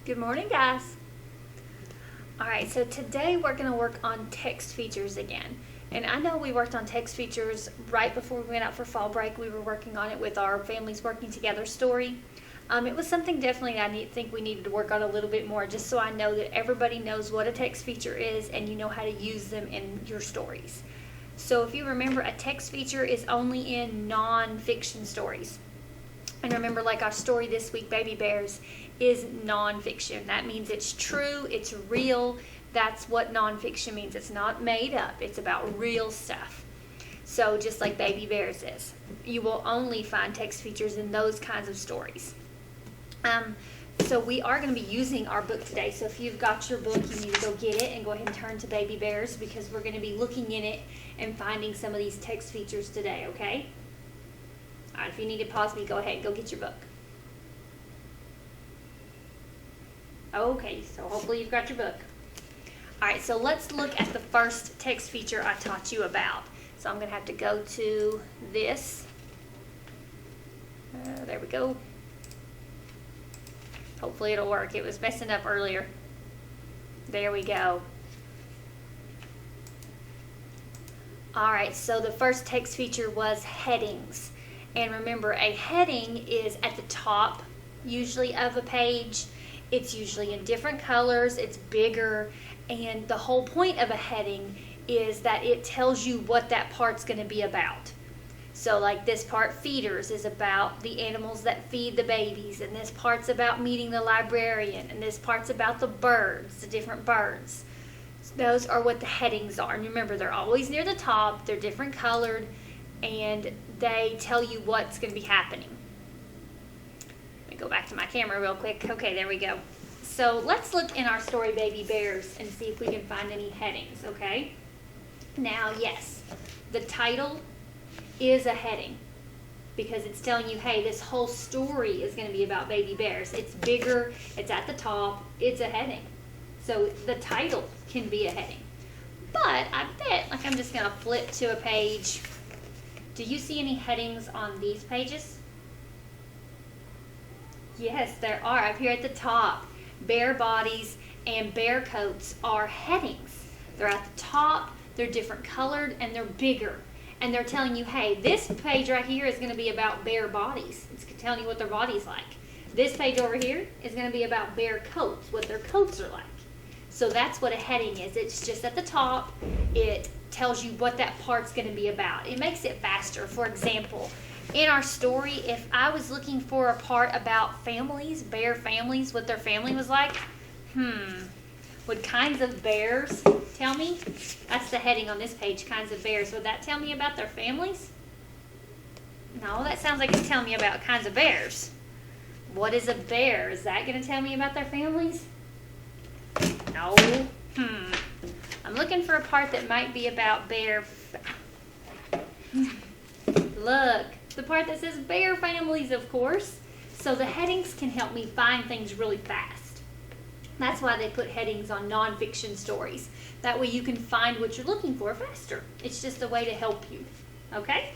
Good morning, guys. Alright, so today we're going to work on text features again. And I know we worked on text features right before we went out for fall break. We were working on it with our Families Working Together story. It was something definitely think we needed to work on a little bit more, just so I know that everybody knows what a text feature is and you know how to use them in your stories. So if you remember, a text feature is only in non-fiction stories. And remember, like our story this week, Baby Bears, is nonfiction. That means it's true, it's real. That's what nonfiction means. It's not made up. It's about real stuff. So just like Baby Bears is. You will only find text features in those kinds of stories. So we are going to be using our book today. So if you've got your book, you need to go get it and go ahead and turn to Baby Bears, because we're going to be looking in it and finding some of these text features today, okay? All right, if you need to pause me, go ahead, go get your book. Okay, so hopefully you've got your book. All right, so let's look at the first text feature I taught you about. So I'm going to have to go to this. There we go. Hopefully it'll work. It was messing up earlier. There we go. All right, so the first text feature was headings. And remember, a heading is at the top, usually, of a page. It's usually in different colors, it's bigger, and the whole point of a heading is that it tells you what that part's going to be about. So like this part, feeders, is about the animals that feed the babies, and this part's about meeting the librarian, and this part's about the birds, the different birds. Those are what the headings are. And remember, they're always near the top, they're different colored, and they tell you what's going to be happening. Let me go back to my camera real quick. Okay, there we go. So let's look in our story Baby Bears and see if we can find any headings, okay? Now, yes, the title is a heading because it's telling you, hey, this whole story is going to be about baby bears. It's bigger, it's at the top, it's a heading. So the title can be a heading. But I bet, like, I'm just going to flip to a page. Do you see any headings on these pages? Yes, there are. Up here at the top, bear bodies and bear coats are headings. They're at the top, they're different colored, and they're bigger. And they're telling you, hey, this page right here is going to be about bear bodies. It's telling you what their body's like. This page over here is going to be about bear coats, what their coats are like. So that's what a heading is. It's just at the top. It tells you what that part's going to be about. It makes it faster. For example, in our story, if I was looking for a part about families, bear families, what their family was like, would kinds of bears tell me? That's the heading on this page, kinds of bears. Would that tell me about their families? No, that sounds like it's telling me about kinds of bears. What is a bear? Is that going to tell me about their families? No. I'm looking for a part that might be about bear. Look, the part that says bear families, of course. So the headings can help me find things really fast. That's why they put headings on nonfiction stories. That way you can find what you're looking for faster. It's just a way to help you. Okay?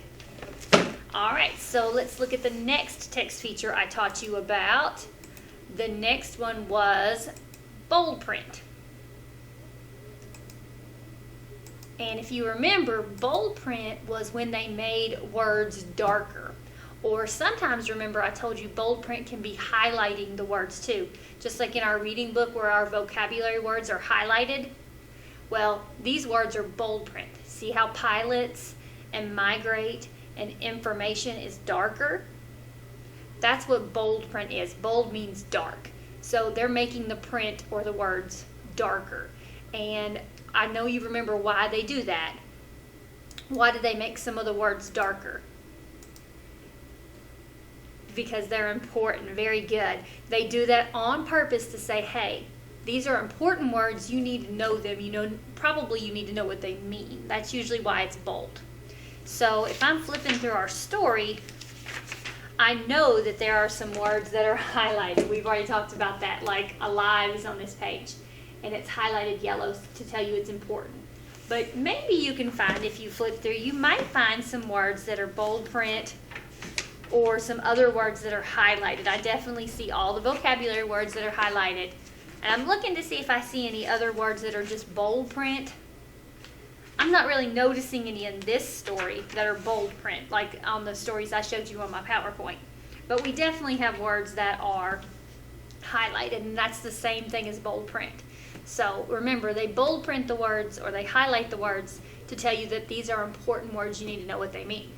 All right, so let's look at the next text feature I taught you about. The next one was bold print. And if you remember, bold print was when they made words darker. Or sometimes, remember, I told you bold print can be highlighting the words too. Just like in our reading book where our vocabulary words are highlighted. Well, these words are bold print. See how pilots and migrate and information is darker? That's what bold print is. Bold means dark. So they're making the print or the words darker. And I know you remember why they do that. Why do they make some of the words darker? Because they're important. Very good. They do that on purpose to say, hey, these are important words. You need to know them. Probably you need to know what they mean. That's usually why it's bold. So if I'm flipping through our story, I know that there are some words that are highlighted. We've already talked about that, like alive is on this page. And it's highlighted yellow to tell you it's important. But maybe you can find, if you flip through, you might find some words that are bold print or some other words that are highlighted. I definitely see all the vocabulary words that are highlighted. And I'm looking to see if I see any other words that are just bold print. I'm not really noticing any in this story that are bold print, like on the stories I showed you on my PowerPoint. But we definitely have words that are highlighted, and that's the same thing as bold print. So remember, they bold print the words, or they highlight the words to tell you that these are important words. You need to know what they mean.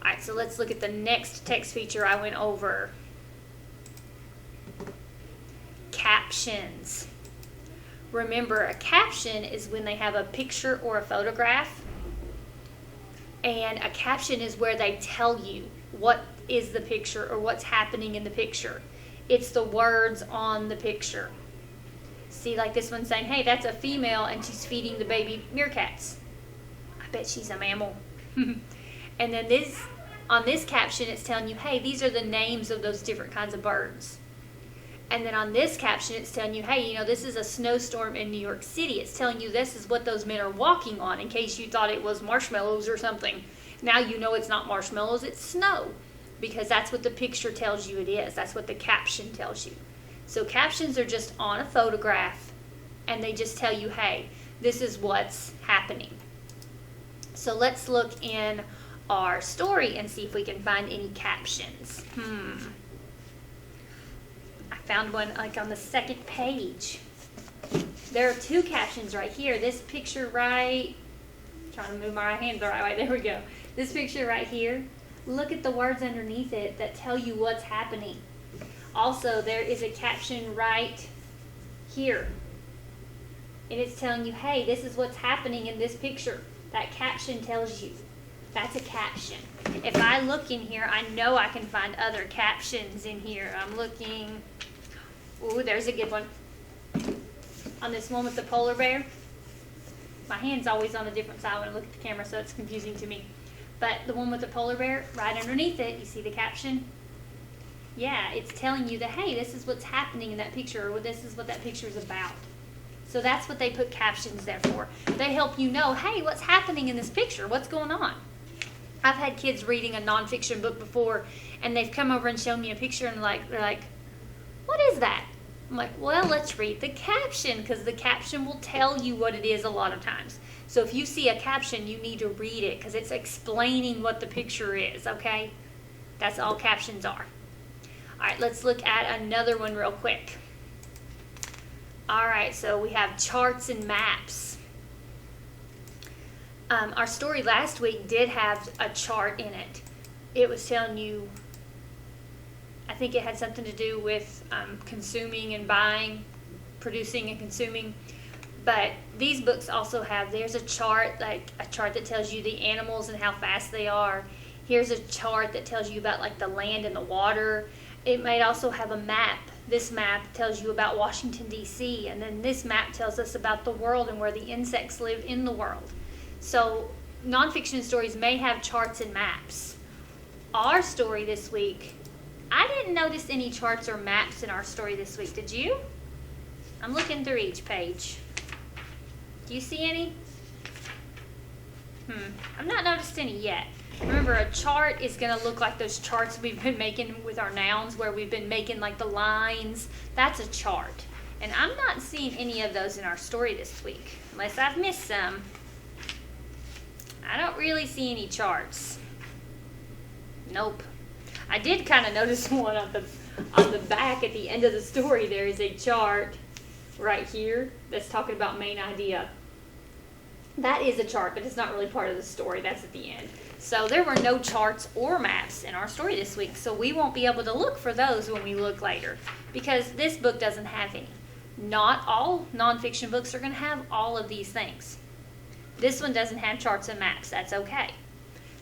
All right, so let's look at the next text feature I went over. Captions. Remember, a caption is when they have a picture or a photograph, and a caption is where they tell you what is the picture or what's happening in the picture. It's the words on the picture. See, like this one saying, hey, that's a female and she's feeding the baby meerkats. I bet she's a mammal. And then on this caption, it's telling you, hey, these are the names of those different kinds of birds. And then on this caption, it's telling you, hey, this is a snowstorm in New York City. It's telling you this is what those men are walking on, in case you thought it was marshmallows or something. Now you know it's not marshmallows, it's snow, because that's what the picture tells you it is. That's what the caption tells you. So captions are just on a photograph, and they just tell you, hey, this is what's happening. So let's look in our story and see if we can find any captions. Found one like on the second page. There are two captions right here. This picture right, trying to move my hand the right way, there we go. This picture right here, look at the words underneath it that tell you what's happening. Also, there is a caption right here, and it's telling you, hey, this is what's happening in this picture. That caption tells you. That's a caption. If I look in here, I know I can find other captions in here. I'm looking. Ooh, there's a good one. On this one with the polar bear. My hand's always on a different side when I look at the camera, so it's confusing to me. But the one with the polar bear, right underneath it, you see the caption? Yeah, it's telling you that, hey, this is what's happening in that picture, or this is what that picture is about. So that's what they put captions there for. They help you know, hey, what's happening in this picture? What's going on? I've had kids reading a nonfiction book before, and they've come over and shown me a picture, and they're like, what is that? I'm like, well, let's read the caption, because the caption will tell you what it is a lot of times. So if you see a caption, you need to read it, because it's explaining what the picture is, okay? That's all captions are. All right, let's look at another one real quick. All right, so we have charts and maps. Our story last week did have a chart in it. It was telling you, I think it had something to do with consuming and buying, producing and consuming. But these books also have, there's a chart, like a chart that tells you the animals and how fast they are. Here's a chart that tells you about like the land and the water. It might also have a map. This map tells you about Washington, D.C. And then this map tells us about the world and where the insects live in the world. So nonfiction stories may have charts and maps. Our story this week, I didn't notice any charts or maps in our story this week. Did you? I'm looking through each page. Do you see any? I've not noticed any yet. Remember, a chart is going to look like those charts we've been making with our nouns, where we've been making like the lines. That's a chart. And I'm not seeing any of those in our story this week, unless I've missed some. I don't really see any charts. Nope. I did kind of notice one on the back at the end of the story. There is a chart right here that's talking about main idea. That is a chart, but it's not really part of the story. That's at the end. So there were no charts or maps in our story this week, so we won't be able to look for those when we look later, because this book doesn't have any. Not all nonfiction books are going to have all of these things. This one doesn't have charts and maps. That's okay.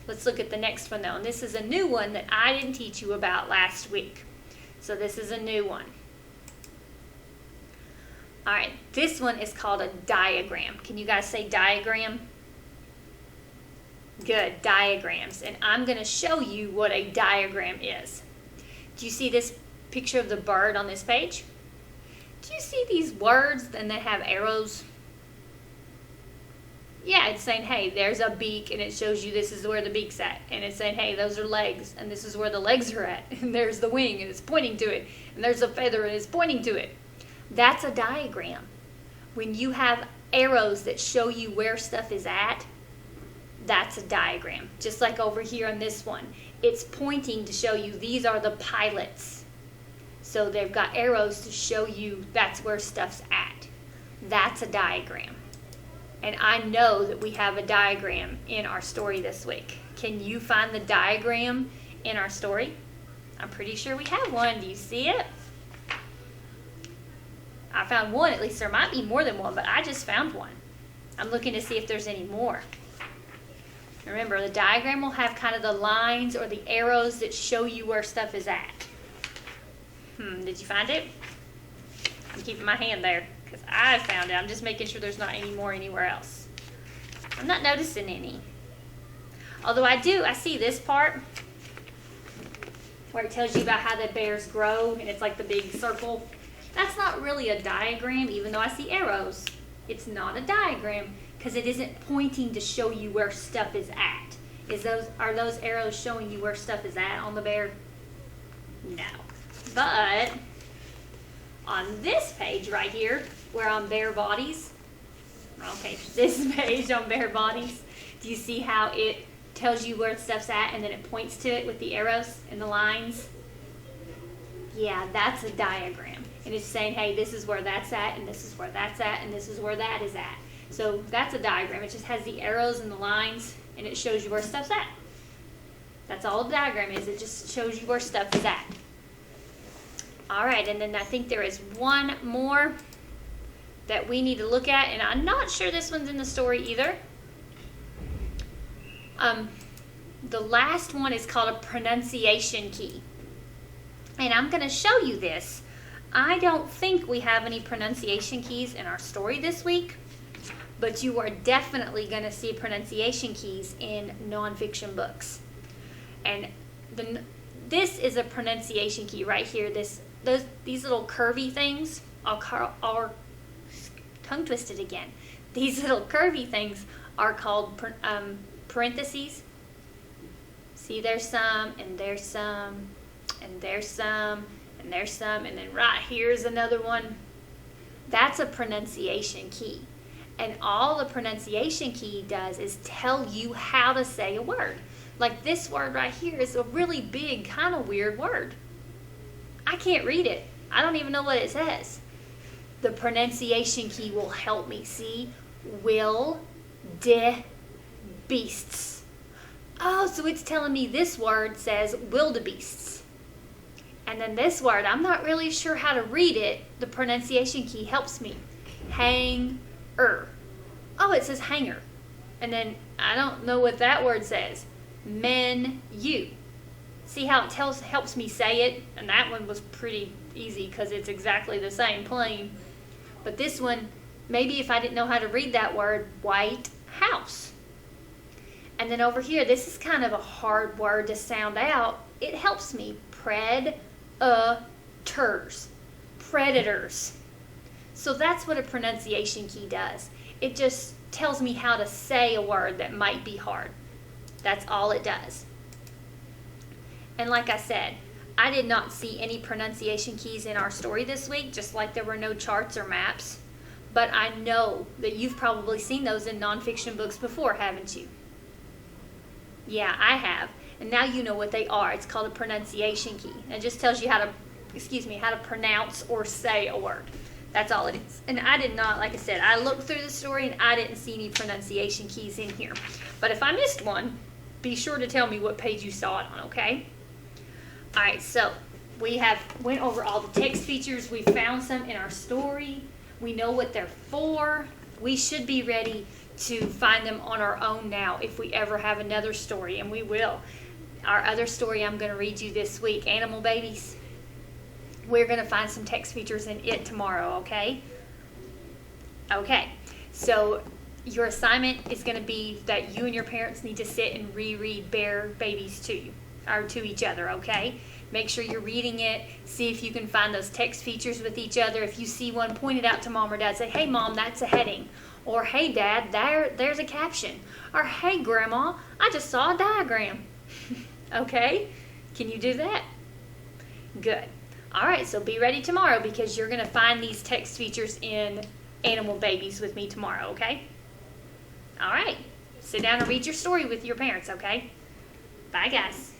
Let's look at the next one, though. And this is a new one that I didn't teach you about last week. So this is a new one. All right, this one is called a diagram. Can you guys say diagram? Good, diagrams. And I'm going to show you what a diagram is. Do you see this picture of the bird on this page? Do you see these words and they have arrows? Yeah, it's saying, hey, there's a beak, and it shows you this is where the beak's at. And it's saying, hey, those are legs, and this is where the legs are at. And there's the wing, and it's pointing to it. And there's a feather, and it's pointing to it. That's a diagram. When you have arrows that show you where stuff is at, that's a diagram. Just like over here on this one. It's pointing to show you these are the pilots. So they've got arrows to show you that's where stuff's at. That's a diagram. And I know that we have a diagram in our story this week. Can you find the diagram in our story? I'm pretty sure we have one. Do you see it? I found one. At least there might be more than one, but I just found one. I'm looking to see if there's any more. Remember, the diagram will have kind of the lines or the arrows that show you where stuff is at. Did you find it? I'm keeping my hand there because I found it. I'm just making sure there's not any more anywhere else. I'm not noticing any. Although I see this part where it tells you about how the bears grow, and it's like the big circle. That's not really a diagram, even though I see arrows. It's not a diagram because it isn't pointing to show you where stuff is at. Are those arrows showing you where stuff is at on the bear? No. But on this page right here, where on bare bodies, okay, this page on bare bodies, do you see how it tells you where stuff's at and then it points to it with the arrows and the lines? Yeah, that's a diagram. And it's saying, hey, this is where that's at, and this is where that's at, and this is where that is at. So that's a diagram. It just has the arrows and the lines, and it shows you where stuff's at. That's all a diagram is. It just shows you where stuff is at. All right, and then I think there is one more that we need to look at, and I'm not sure this one's in the story either. The last one is called a pronunciation key. And I'm going to show you this. I don't think we have any pronunciation keys in our story this week, but you are definitely going to see pronunciation keys in nonfiction books. And this is a pronunciation key right here. These little curvy things are tongue twisted again. These little curvy things are called parentheses. See, there's some, and there's some, and there's some, and there's some, and then right here's another one. That's a pronunciation key. And all the pronunciation key does is tell you how to say a word. Like this word right here is a really big, kind of weird word. I can't read it. I don't even know what it says. The pronunciation key will help me. See? Wildebeests. Oh, so it's telling me this word says wildebeests. And then this word, I'm not really sure how to read it. The pronunciation key helps me. Hanger. Oh, it says hanger. And then I don't know what that word says. Menu. See how it helps me say it? And that one was pretty easy because it's exactly the same, plain. But this one, maybe if I didn't know how to read that word, White House. And then over here, this is kind of a hard word to sound out. It helps me. Predators. So that's what a pronunciation key does. It just tells me how to say a word that might be hard. That's all it does. And like I said, I did not see any pronunciation keys in our story this week, just like there were no charts or maps. But I know that you've probably seen those in nonfiction books before, haven't you? Yeah, I have. And now you know what they are. It's called a pronunciation key. It just tells you how to pronounce or say a word. That's all it is. And I did not, like I said, I looked through the story and I didn't see any pronunciation keys in here. But if I missed one, be sure to tell me what page you saw it on, okay? All right, so we went over all the text features. We found some in our story. We know what they're for. We should be ready to find them on our own now if we ever have another story, and we will. Our other story I'm going to read you this week, Animal Babies. We're going to find some text features in it tomorrow, okay? Okay, so your assignment is going to be that you and your parents need to sit and reread Bear Babies to you, or to each other, okay? Make sure you're reading it. See if you can find those text features with each other. If you see one, point it out to mom or dad. Say, hey mom, that's a heading. Or hey dad, there's a caption. Or hey grandma, I just saw a diagram. Okay? Can you do that? Good. All right, so be ready tomorrow because you're going to find these text features in Animal Babies with me tomorrow, okay? All right. Sit down and read your story with your parents, okay? Bye, guys.